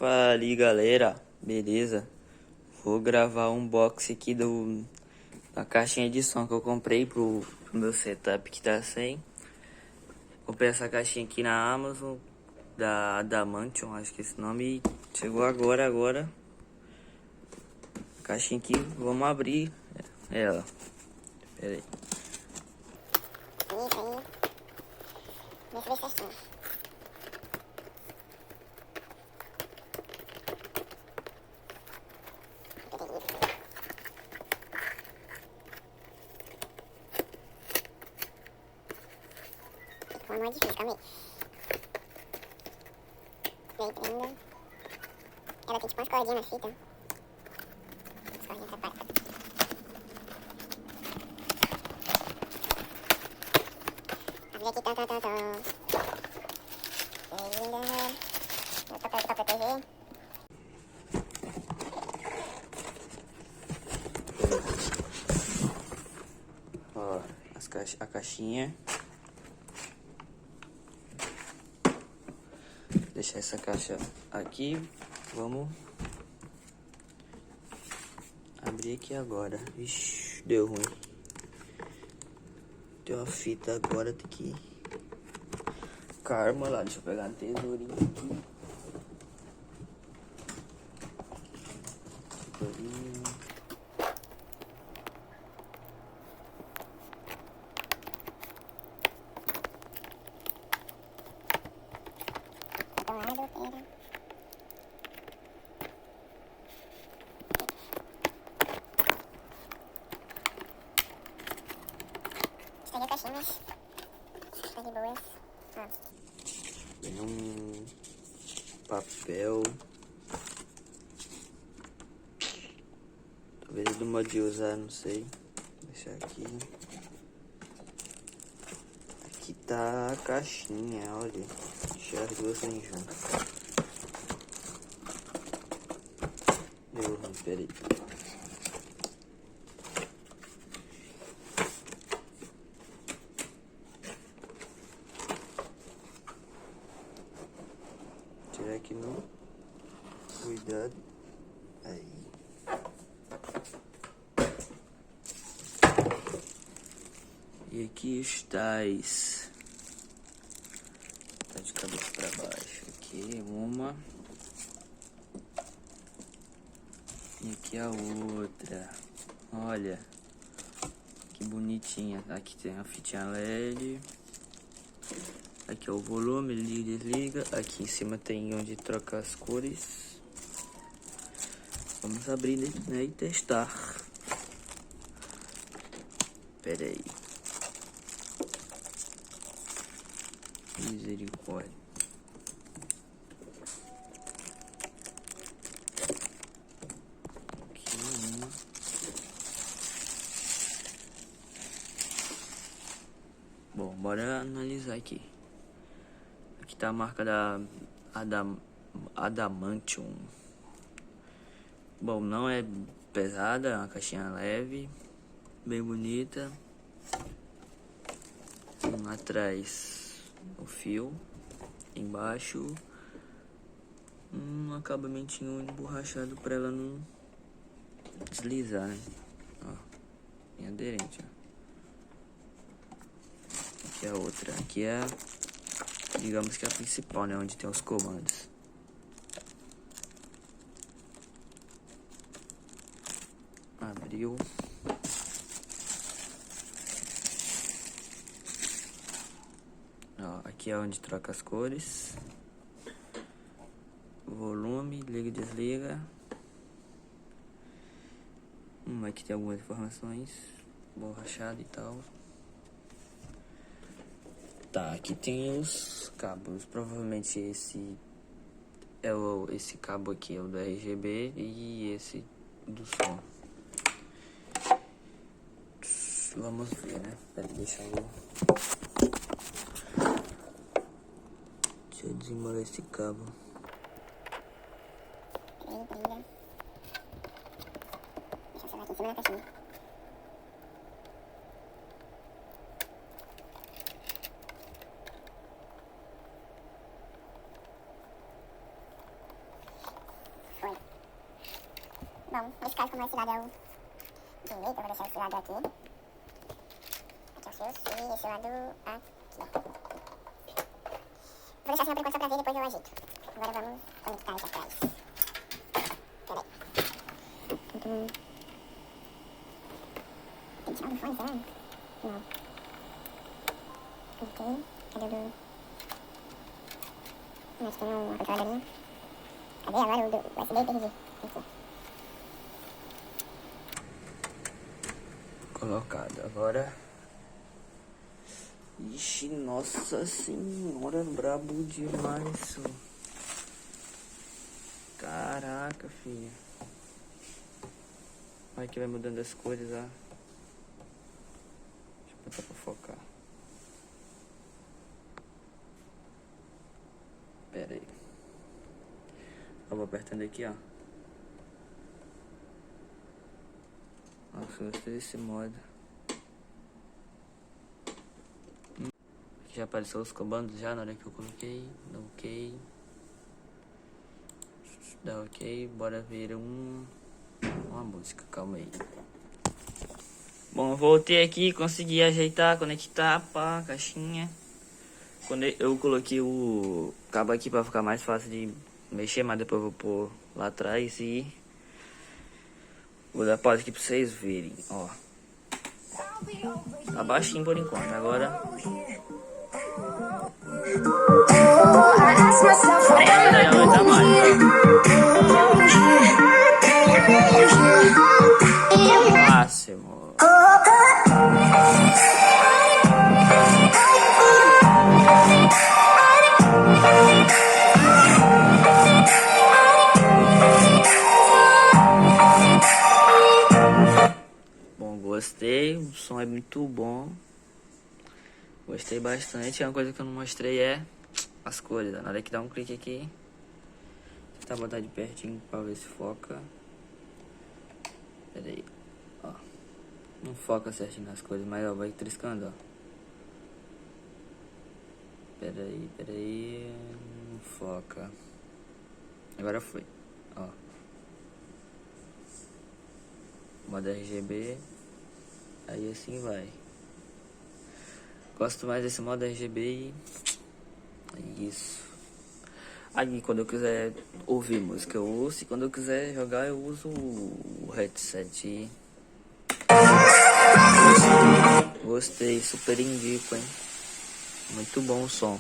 Fala aí, galera, beleza? Vou gravar um unboxing aqui da caixinha de som que eu comprei pro meu setup que tá sem. Comprei essa caixinha aqui na Amazon, da Adamantium, acho que é esse nome, e chegou agora. Caixinha aqui, vamos abrir ela. Pera aí. Deixa eu ver certinho. Ficou mais difícil, calma aí. Daí prenda. Ela tem tipo umas cordinhas na fita. As cordinhas atrapalham. Abre aqui, tá. Ainda. Eu tô pra proteger. Ó, a caixinha. Deixar essa caixa aqui. Vamos abrir aqui agora. Ixi, deu ruim. Tem uma fita agora, tem que Karma lá. Deixa eu pegar a tesourinha aqui. Tesourinha. Do lado, pera. Estraguei a caixinha, mas tá de boas. Ó. Tem um papel. Talvez é do modo de usar, não sei. Vou deixar aqui. Aqui tá a caixinha, olha. Deixar as duas aí junto. Deu ruim, peraí. Tirar aqui no cuidado. Aí. E aqui estáis. Tá de cabeça para baixo. Aqui uma. E aqui a outra. Olha. Que bonitinha. Aqui tem a fitinha LED. Aqui é o volume, liga e desliga. Aqui em cima tem onde troca as cores. Vamos abrir, né, e testar. Pera aí. Misericórdia. Aqui uma. Bom, bora analisar aqui. Aqui tá a marca da Adamantium. Bom, não é pesada, é uma caixinha leve, bem bonita. Atrás o fio, embaixo um acabamentinho emborrachado para ela não deslizar, né? Ó, bem aderente, ó. Aqui é a outra, aqui é, digamos que é a principal, né? Onde tem os comandos. Abriu. Ó, aqui é onde troca as cores. Volume, liga e desliga. Aqui tem algumas informações. Borrachado e tal. Tá, aqui tem os cabos. Provavelmente esse esse cabo aqui é o do RGB e esse do som. Vamos ver, né? Peraí, deixa eu desembolar esse cabo. Peraí, prenda. Deixa eu salvar aqui em cima da caixinha. Bom, nesse caso, como esse lado é o direito, eu vou deixar esse lado aqui. Aqui é os fios e esse lado aqui. Vou deixar assim por enquanto só pra ver, depois eu ajeito. Agora vamos conectar aqui atrás. Peraí. Tem que tirar o fone, será? Não. Ok. Cadê o do... Acho que tem uma controladorinha. Cadê agora o do USB? Perdi. Aqui. Colocado. Agora... Ixi, nossa senhora, brabo demais isso. Caraca, filha. Olha que vai mudando as cores, ó. Deixa eu botar pra focar. Pera aí. Eu vou apertando aqui, ó. Nossa, eu gostei desse modo. Aqui já apareceu os comandos já na hora que eu coloquei. Dá ok. Dá ok. Bora ver uma música, calma aí. Bom, eu voltei aqui, consegui ajeitar, conectar a caixinha. Quando eu coloquei o cabo aqui pra ficar mais fácil de mexer, mas depois eu vou pôr lá atrás e vou dar pausa aqui pra vocês verem, ó. Tá baixinho por enquanto, agora ainda não tá mais, ó. Máximo. Bom, gostei, o som é muito bom. Gostei bastante. Uma coisa que eu não mostrei é as cores. Na hora que dá um clique aqui, tentar botar de pertinho pra ver se foca. Pera aí, ó. Não foca certinho nas cores, mas ó, vai triscando, ó. Pera aí, não foca. Agora foi, ó. Modo RGB. Aí assim vai. Gosto mais desse modo RGB e é isso. Aí quando eu quiser ouvir música eu ouço, e quando eu quiser jogar eu uso o headset. Gostei, super indico, hein. Muito bom o som.